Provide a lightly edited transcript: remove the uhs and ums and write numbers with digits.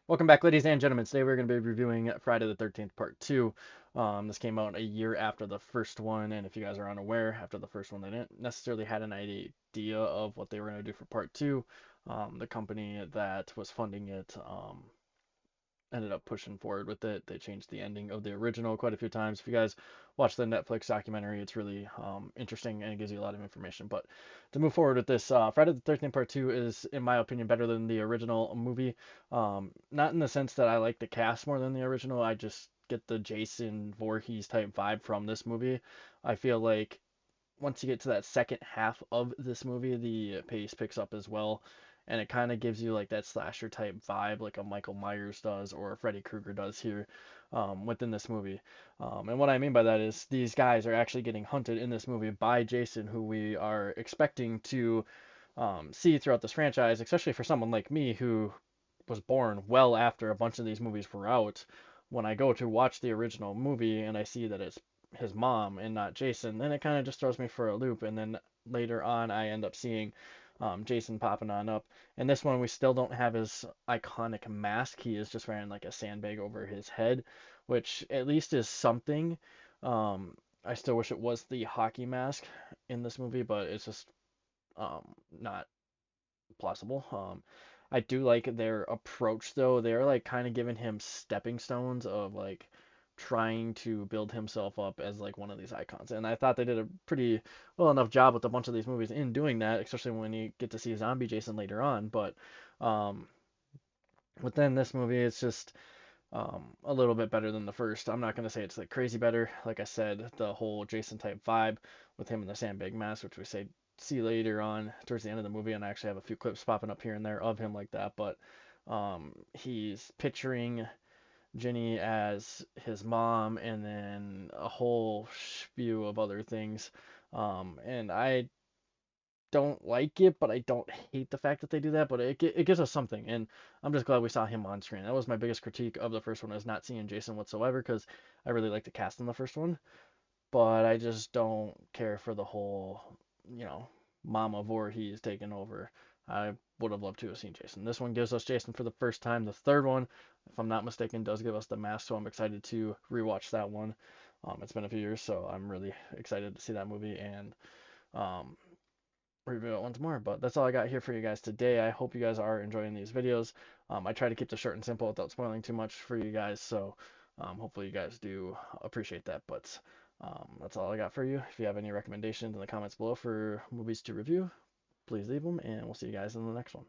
Welcome back, ladies and gentlemen. Today we're going to be reviewing Friday the 13th Part 2. This came out a year after the first one, and if you guys are unaware, after the first one, they didn't necessarily had an idea of what they were going to do for Part 2. The company that was funding it ended up pushing forward with it. They changed the ending of the original quite a few times. If you guys watch the Netflix documentary, it's really interesting and it gives you a lot of information. But to move forward with this, Friday the 13th Part 2 is, in my opinion, better than the original movie. Not in the sense that I like the cast more than the original. I just get the Jason Voorhees type vibe from this movie. I feel like once you get to that second half of this movie, the pace picks up as well, and it kind of gives you like that slasher type vibe, like a Michael Myers does or a Freddy Krueger does here within this movie. And what I mean by that is these guys are actually getting hunted in this movie by Jason, who we are expecting to see throughout this franchise, especially for someone like me who was born well after a bunch of these movies were out. When I go to watch the original movie and I see that it's his mom and not Jason, then it kind of just throws me for a loop. And then later on, I end up seeing Jason popping on up. And this one, we still don't have his iconic mask. He is just wearing like a sandbag over his head, which at least is something. I still wish it was the hockey mask in this movie, but it's just not plausible. I do like their approach though. They're like kind of giving him stepping stones of like trying to build himself up as like one of these icons. And I thought they did a pretty well enough job with a bunch of these movies in doing that, especially when you get to see zombie Jason later on. But um, within this movie, it's just a little bit better than the first. I'm not gonna say it's like crazy better. Like I said, the whole Jason type vibe with him in the sandbag mask, which we say see later on towards the end of the movie, and I actually have a few clips popping up here and there of him like that. But he's picturing Jenny as his mom, and then a whole spew of other things. And I don't like it, but I don't hate the fact that they do that. But it gives us something, and I'm just glad we saw him on screen. That was my biggest critique of the first one, is not seeing Jason whatsoever, because I really like the cast in the first one, but I just don't care for the whole, you know, Mama Voorhees taking over. I would have loved to have seen Jason. This one gives us Jason for the first time. The third one, if I'm not mistaken, does give us the mask, so I'm excited to rewatch that one. It's been a few years, so I'm really excited to see that movie and um, review it once more. But that's all I got here for you guys today. I hope you guys are enjoying these videos. I try to keep this short and simple without spoiling too much for you guys, so hopefully you guys do appreciate that. But that's all I got for you. If you have any recommendations in the comments below for movies to review, please leave them, and we'll see you guys in the next one.